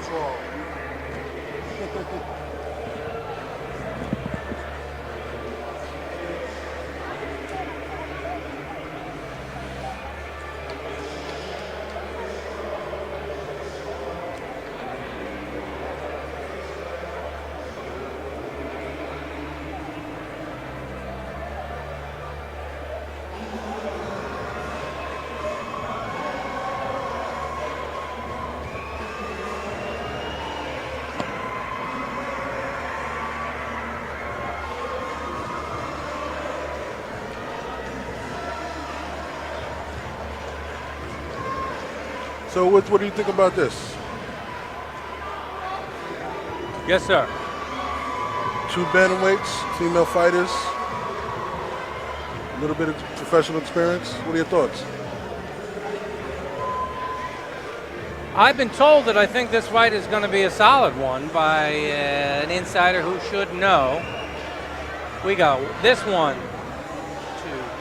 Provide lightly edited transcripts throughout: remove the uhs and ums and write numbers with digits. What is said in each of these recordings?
control. So what do you think about this? Yes, sir. 2 bantamweights, female fighters, a little bit of professional experience. What are your thoughts? I've been told that I think this fight is going to be a solid one by an insider who should know. We got this one, 2,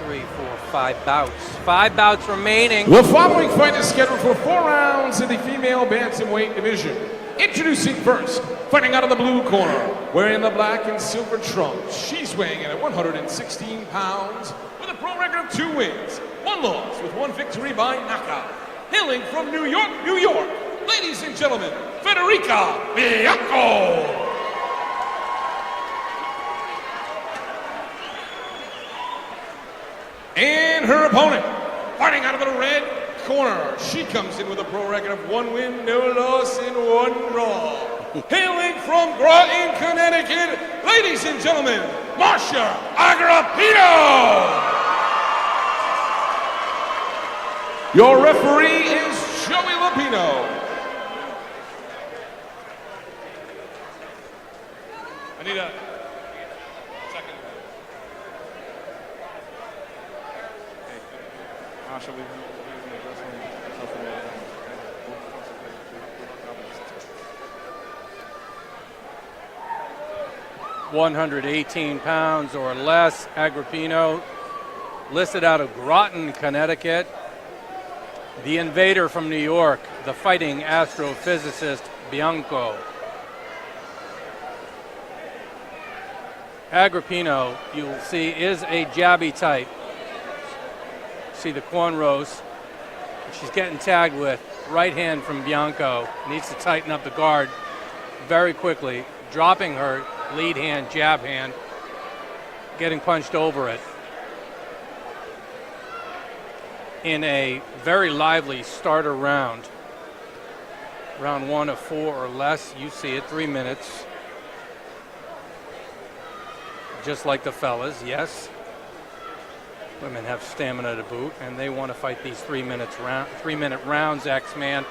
3, 4, 5 bouts. 5 bouts remaining. The following fight is scheduled for 4 rounds in the female bantamweight division. Introducing first, fighting out of the blue corner, wearing the black and silver trunks. She's weighing in at 116 pounds with a pro record of 2 wins, 1 loss with 1 victory by knockout. Hailing from New York, New York, ladies and gentlemen, Federica Bianco. And her opponent, fighting out of the red corner. She comes in with a pro record of 1 win, no loss, and 1 draw. Hailing from Groton, Connecticut, ladies and gentlemen, Marcia Agripino. Your referee is Joey Lapino. I need a second. Marcia, we £118 or less. Agripino, listed out of Groton, Connecticut. The invader from New York, the fighting astrophysicist Bianco. Agripino, you'll see, is a jabby type. See the cornrows. She's getting tagged with right hand from Bianco. Needs to tighten up the guard very quickly, dropping her lead hand, jab hand, getting punched over it. In a very lively starter round. Round 1 of 4 or less, you see it, 3 minutes. Just like the fellas, yes. Women have stamina to boot, and they want to fight these 3-minute rounds, X-Man.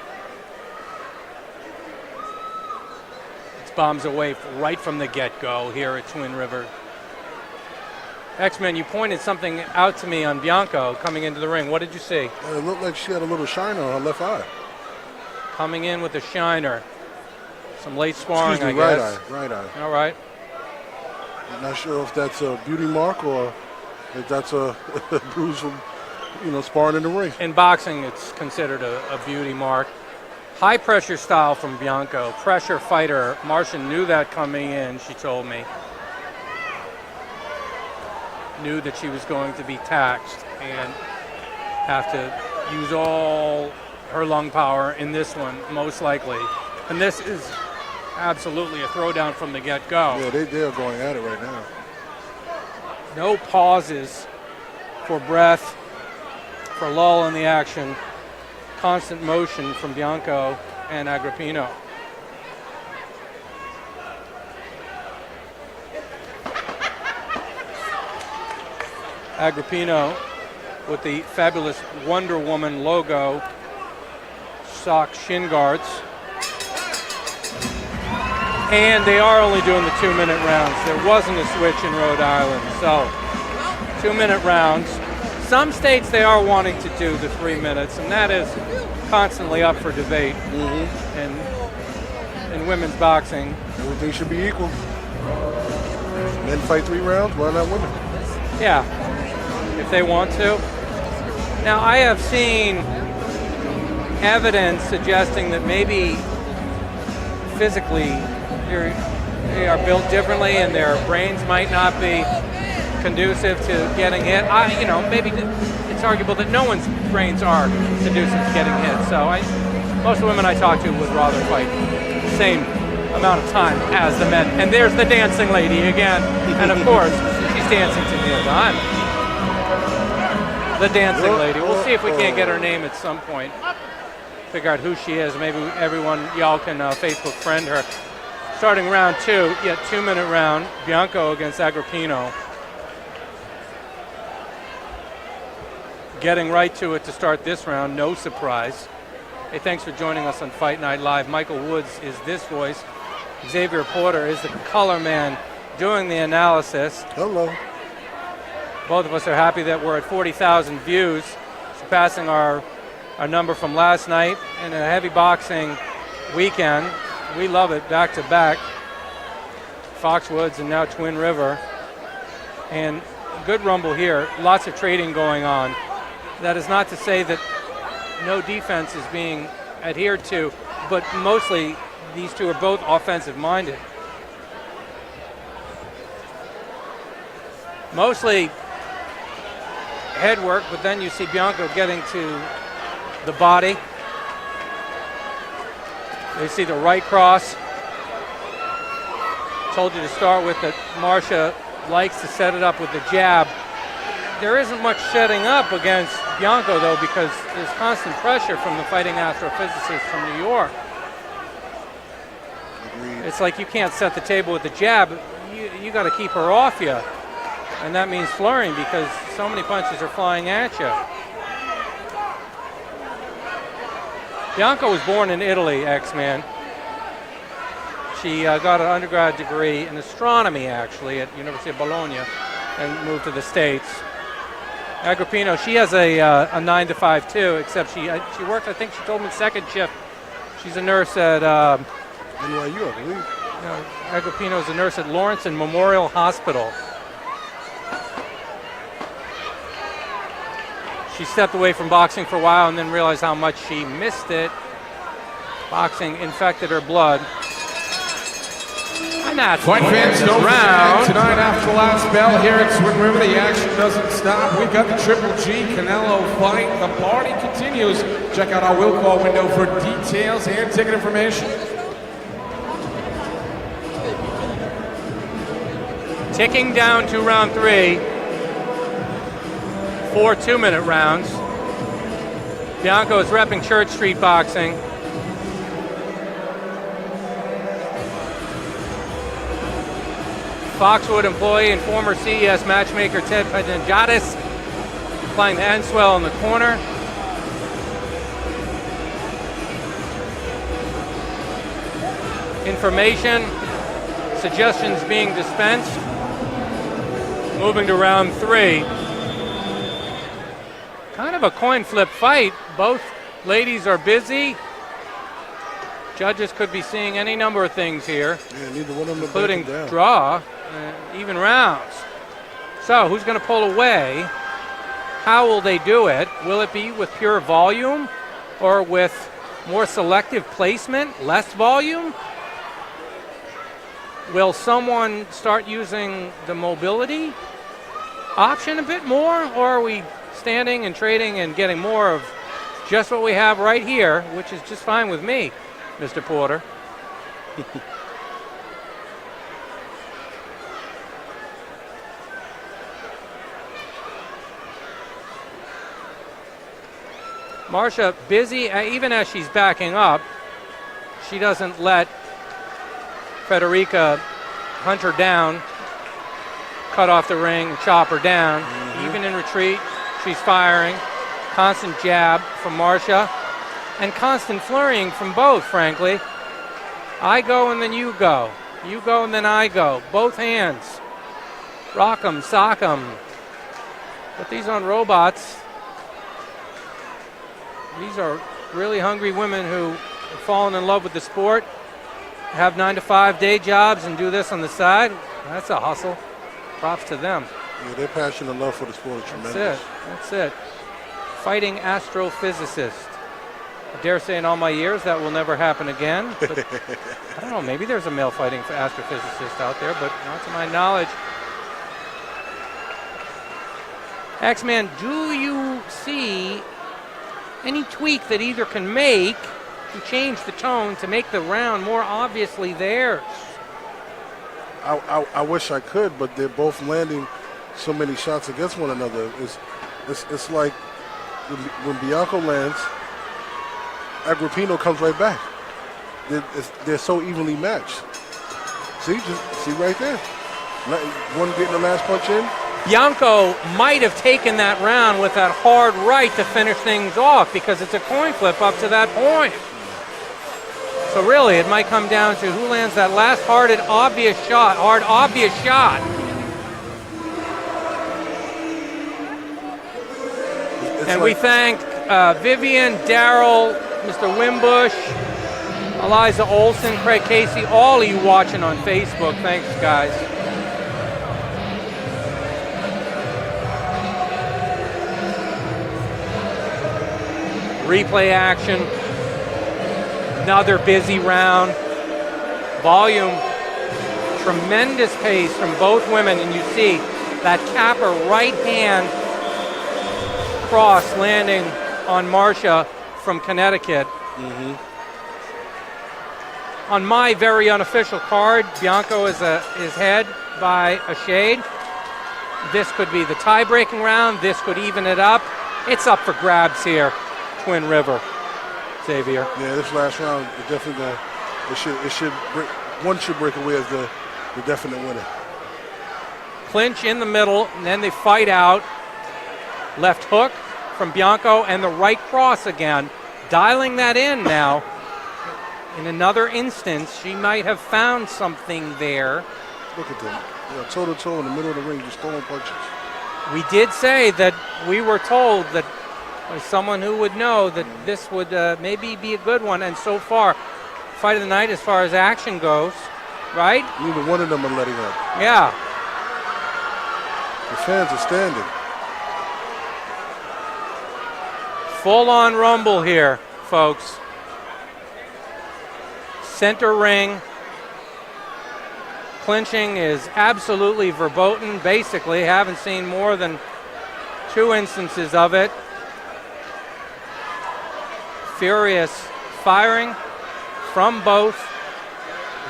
It's bombs away right from the get-go here at Twin River. X-Men, you pointed something out to me on Bianco coming into the ring. What did you see? It looked like she had a little shiner on her left eye. Coming in with a shiner. Some late sparring, Excuse me, I guess. Right eye. All right. I'm not sure if that's a beauty mark or if that's a bruise from, sparring in the ring. In boxing, it's considered a beauty mark. High pressure style from Bianco. Pressure fighter. Marcia knew that coming in, she told me. Knew that she was going to be taxed and have to use all her lung power in this one, most likely. And this is absolutely a throwdown from the get-go. Yeah, they are going at it right now. No pauses for breath, for lull in the action. Constant motion from Bianco and Agripino. Agripino with the fabulous Wonder Woman logo, sock shin guards. And they are only doing the 2-minute rounds. There wasn't a switch in Rhode Island, so 2-minute rounds. Some states they are wanting to do the 3 minutes, and that is constantly up for debate in women's boxing. Everything should be equal. Men fight 3 rounds, why not women? Yeah, if they want to. Now, I have seen evidence suggesting that maybe physically, they are built differently, and their brains might not be conducive to getting hit. Maybe it's arguable that no one's brains are conducive to getting hit. So most of the women I talk to would rather fight the same amount of time as the men. And there's the dancing lady again. And of course, she's dancing to Neil Diamond. The dancing lady. We'll see if we can't get her name at some point. Figure out who she is. Maybe y'all can Facebook friend her. Starting round 2, yet 2-minute round. Bianco against Agripino. Getting right to it to start this round, no surprise. Hey, thanks for joining us on Fight Night Live. Michael Woods is this voice. Xavier Porter is the color man doing the analysis. Hello. Both of us are happy that we're at 40,000 views, surpassing our number from last night in a heavy boxing weekend. We love it, back to back. Foxwoods and now Twin River. And good rumble here, lots of trading going on. That is not to say that no defense is being adhered to, but mostly these two are both offensive minded. Mostly head work, but then you see Bianco getting to the body. You see the right cross. Told you to start with that Marcia likes to set it up with the jab. There isn't much setting up against Bianco, though, because there's constant pressure from the fighting astrophysicist from New York. Agreed. It's like you can't set the table with the jab. You got to keep her off you. And that means flurrying because so many punches are flying at you. Bianco was born in Italy, X-Man. She got an undergrad degree in astronomy, actually, at University of Bologna, and moved to the States. Agripino, she has a 9 to 5 too, except she worked, I think she told me, second shift. She's a nurse at NYU, I believe. Agripino is a nurse at Lawrence and Memorial Hospital. She stepped away from boxing for a while and then realized how much she missed it. Boxing infected her blood. And that's Fight fans, don't round. forget, tonight after the last bell here at Twin River, the action doesn't stop. We've got the Triple G Canelo fight. The party continues. Check out our will call window for details and ticket information. Ticking down to round 3. 4 2-minute rounds. Bianco is repping Church Street Boxing. Foxwood employee and former CES matchmaker Ted Pajanjatis playing the Enswell in the corner. Information, suggestions being dispensed. Moving to round 3. Kind of a coin flip fight. Both ladies are busy. Judges could be seeing any number of things here, Yeah, neither one of them including breaking down. draw, even rounds. So who's going to pull away? How will they do it? Will it be with pure volume or with more selective placement, less volume? Will someone start using the mobility option a bit more, or are we standing and trading and getting more of just what we have right here, which is just fine with me, Mr. Porter? Marcia busy, even as she's backing up. She doesn't let Federica hunt her down, cut off the ring, chop her down. Even in retreat, she's firing. Constant jab from Marcia and constant flurrying from both, frankly. I go and then you go. You go and then I go. Both hands. Rock 'em, sock 'em. Put these on robots. These are really hungry women who have fallen in love with the sport, have 9 to 5 day jobs and do this on the side. That's a hustle. Props to them. Yeah, their passion and love for the sport is tremendous. That's it. Fighting astrophysicist. I dare say in all my years that will never happen again. But I don't know, maybe there's a male fighting astrophysicist out there, but not to my knowledge. X-Man, do you see any tweak that either can make to change the tone to make the round more obviously theirs? I wish I could, but they're both landing so many shots against one another. It's like when Bianco lands, Agripino comes right back. They're so evenly matched. See right there. One getting the last punch in. Bianco might have taken that round with that hard right to finish things off because it's a coin flip up to that point. So really, it might come down to who lands that last hard, obvious shot. And we thank Vivian, Daryl, Mr. Wimbush, Eliza Olson, Craig Casey, all of you watching on Facebook. Thanks, guys. Replay action. Another busy round. Volume. Tremendous pace from both women. And you see that capper right hand cross landing on Marcia from Connecticut. Mm-hmm. On my very unofficial card, Bianco is ahead by a shade. This could be the tie-breaking round. This could even it up. It's up for grabs here. Twin River, Xavier. Yeah, this last round is definitely one should break away as the definite winner. Clinch in the middle, and then they fight out. Left hook from Bianco and the right cross again. Dialing that in now. In another instance, she might have found something there. Look at them. Toe-to-toe in the middle of the ring, just throwing punches. We did say that we were told that by someone who would know that this would maybe be a good one. And so far, fight of the night as far as action goes, right? Neither one of them are letting up. Yeah. The fans are standing. Full-on rumble here, folks. Center ring. Clinching is absolutely verboten, basically. Haven't seen more than 2 instances of it. Furious firing from both.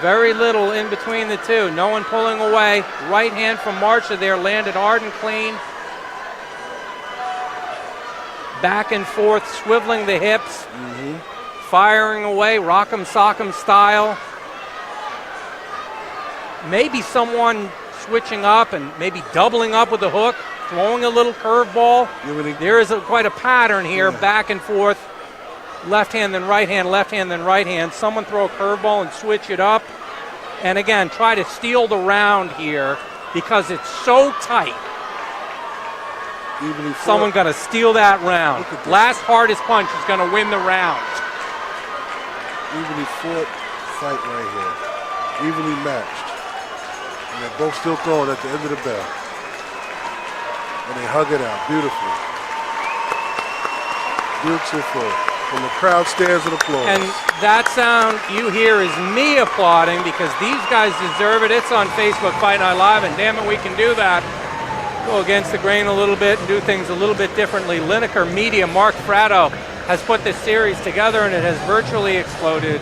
Very little in between the two. No one pulling away. Right hand from Marcia there, landed hard and clean. Back and forth, swiveling the hips. Mm-hmm. Firing away, rock'em sock'em style. Maybe someone switching up and maybe doubling up with the hook, throwing a little curveball. There is quite a pattern here, back and forth. Left hand, then right hand, left hand, then right hand. Someone throw a curveball and switch it up. And again, try to steal the round here because it's so tight. Someone going to steal that round. Last hardest punch is going to win the round. Evenly fought fight right here. Evenly matched. And they're both still throwing at the end of the bell. And they hug it out. Beautiful. Beautiful. From the crowd stands and applause. And that sound you hear is me applauding because these guys deserve it. It's on Facebook Fight Night Live, and damn it, we can do that. Go against the grain a little bit and do things a little bit differently. Lineker Media, Mark Fratto, has put this series together, and it has virtually exploded.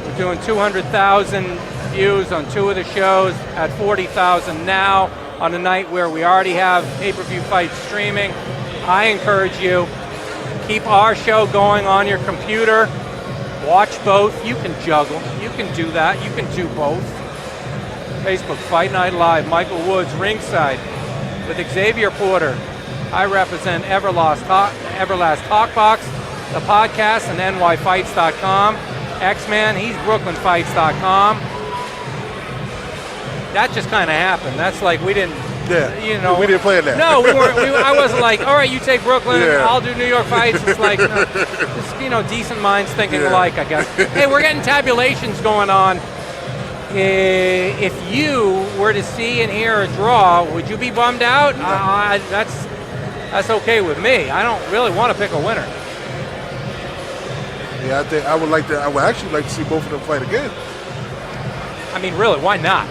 We're doing 200,000 views on 2 of the shows, at 40,000 now on a night where we already have pay-per-view fights streaming. I encourage you, keep our show going on your computer. Watch both. You can juggle. You can do that. You can do both. Facebook Fight Night Live. Michael Woods ringside with Xavier Porter. I represent Everlast Talkbox, the podcast, and nyfights.com. X-Man, he's brooklynfights.com. That just kind of happened. That's like we didn't, we didn't plan that. No, I wasn't like, all right, you take Brooklyn, I'll do New York Fights. It's like, just, decent minds thinking alike, I guess. Hey, we're getting tabulations going on. If you were to see and hear a draw, would you be bummed out? That's okay with me. I don't really want to pick a winner. Yeah, I think I would actually like to see both of them fight again. I mean, really, why not?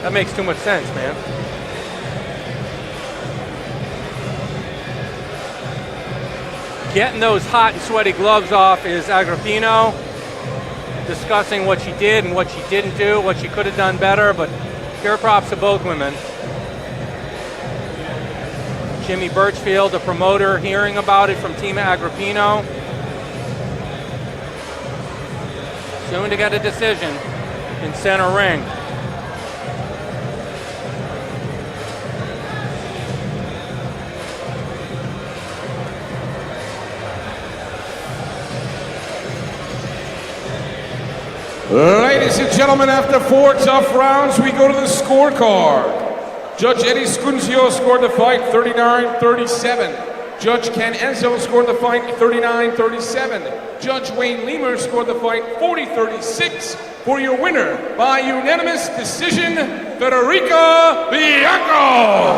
That makes too much sense, man. Getting those hot and sweaty gloves off is Agripino, discussing what she did and what she didn't do, what she could have done better, but pure props to both women. Jimmy Birchfield, the promoter, hearing about it from Team Agripino. Soon to get a decision in center ring. Ladies and gentlemen, after 4 tough rounds, we go to the scorecard. Judge Eddie Scunzio scored the fight 39-37. Judge Ken Enzo scored the fight 39-37. Judge Wayne Leamer scored the fight 40-36. For your winner, by unanimous decision, Federica Bianco.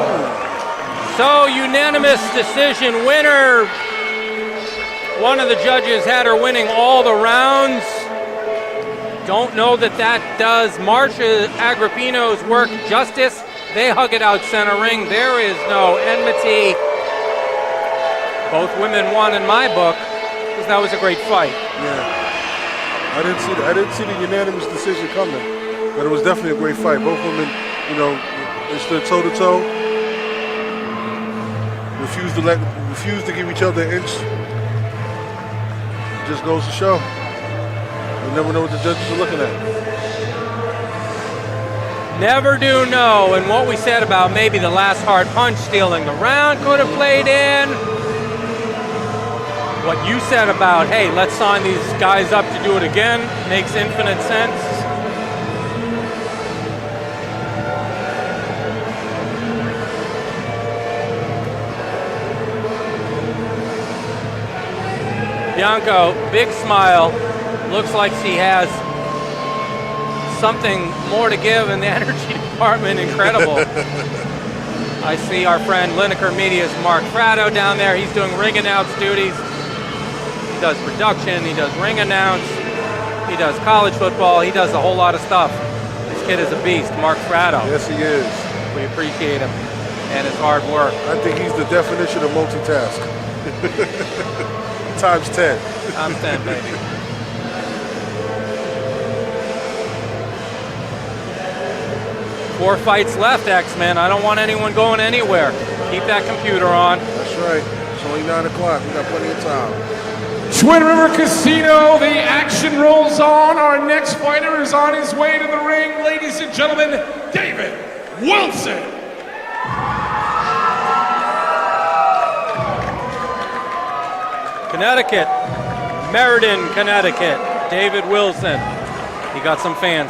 So, unanimous decision winner. One of the judges had her winning all the rounds. Don't know that does Marcia Agrippino's work justice. They hug it out center ring. There is no enmity. Both women won in my book because that was a great fight. Yeah, I didn't see the unanimous decision coming, but it was definitely a great fight. Both women, they stood toe to toe, refused to give each other an inch. It just goes to show. You never know what the judges are looking at. Never do know, and what we said about maybe the last hard punch stealing the round could have played in. What you said about, hey, let's sign these guys up to do it again, makes infinite sense. Bianco, big smile. Looks like she has something more to give in the energy department. Incredible. I see our friend Lineker Media's Mark Fratto down there. He's doing ring announce duties. He does production, he does ring announce, he does college football, he does a whole lot of stuff. This kid is a beast, Mark Fratto. Yes, he is. We appreciate him and his hard work. I think he's the definition of multitask. Times 10. Times 10, baby. Four fights left, X-Men. I don't want anyone going anywhere. Keep that computer on. That's right. It's only 9 o'clock. We got plenty of time. Twin River Casino, the action rolls on. Our next fighter is on his way to the ring. Ladies and gentlemen, David Wilson. Connecticut, Meriden, Connecticut. David Wilson. He got some fans.